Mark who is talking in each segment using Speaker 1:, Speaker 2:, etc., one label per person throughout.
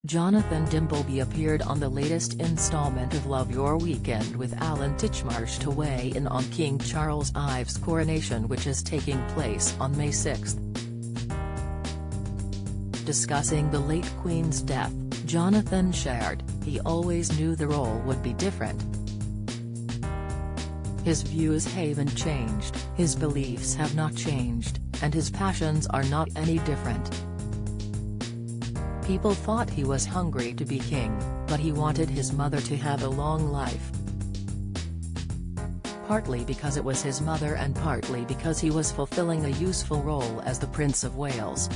Speaker 1: Jonathan Dimbleby appeared on the latest installment of Love Your Weekend with Alan Titchmarsh to weigh in on King Charles Ives' coronation, which is taking place on May 6. Discussing the late Queen's death, Jonathan shared, "He always knew the role would be different. His views haven't changed, his beliefs have not changed, and his passions are not any different. People thought he was hungry to be king, but he wanted his mother to have a long life. Partly because it was his mother and partly because he was fulfilling a useful role as the Prince of Wales.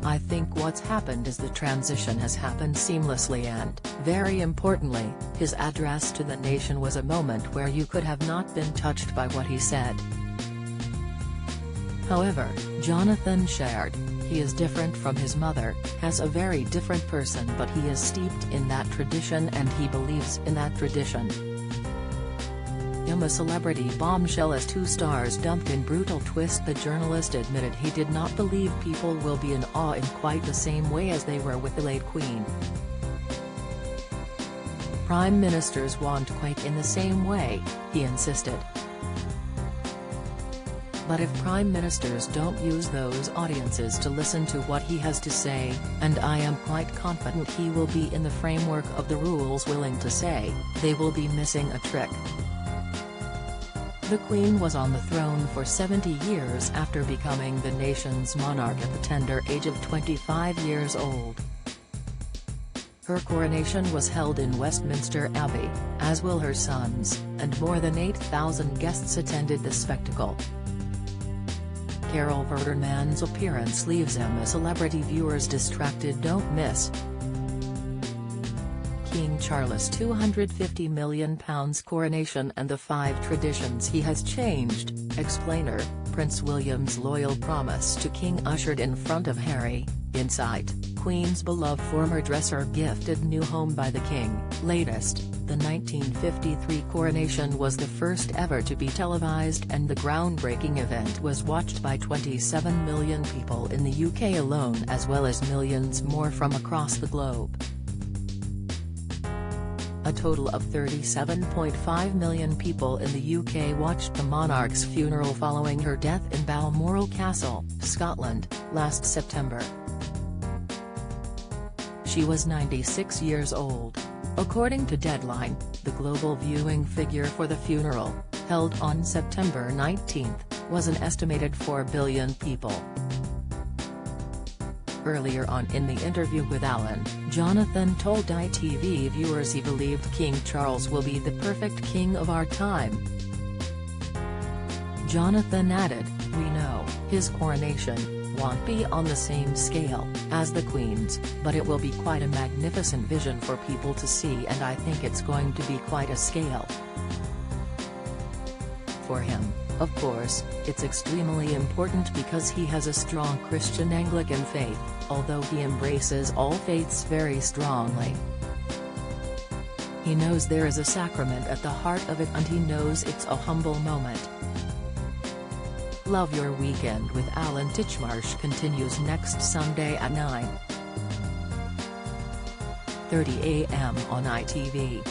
Speaker 1: I think what's happened is the transition has happened seamlessly and, very importantly, his address to the nation was a moment where you could have not been touched by what he said." However, Jonathan shared, "He is different from his mother, has a very different person, but he is steeped in that tradition and he believes in that tradition." A celebrity bombshell as two stars dumped in brutal twist. The journalist admitted he did not believe people will be in awe in quite the same way as they were with the late Queen. "Prime ministers won't quake in the same way," he insisted. "But if prime ministers don't use those audiences to listen to what he has to say, and I am quite confident he will be in the framework of the rules willing to say, they will be missing a trick." The Queen was on the throne for 70 years after becoming the nation's monarch at the tender age of 25 years old. Her coronation was held in Westminster Abbey, as will her sons, and more than 8,000 guests attended the spectacle. Carol Vorderman's appearance leaves Emma celebrity viewers distracted. Don't miss King Charles' £250 million coronation and the 5 traditions he has changed. Explainer, Prince William's loyal promise to King ushered in front of Harry. Insight, Queen's beloved former dresser gifted new home by the King. Latest, the 1953 coronation was the first ever to be televised and the groundbreaking event was watched by 27 million people in the UK alone as well as millions more from across the globe. A total of 37.5 million people in the UK watched the monarch's funeral following her death in Balmoral Castle, Scotland, last September. She was 96 years old. According to Deadline, the global viewing figure for the funeral, held on September 19, was an estimated 4 billion people. Earlier on in the interview with Alan, Jonathan told ITV viewers he believed King Charles will be the perfect king of our time. Jonathan added, "We know his coronation won't be on the same scale as the Queen's, but it will be quite a magnificent vision for people to see and I think it's going to be quite a scale. For him, of course, it's extremely important because he has a strong Christian Anglican faith, although he embraces all faiths very strongly. He knows there is a sacrament at the heart of it and he knows it's a humble moment." Love Your Weekend with Alan Titchmarsh continues next Sunday at 9:30 a.m. on ITV.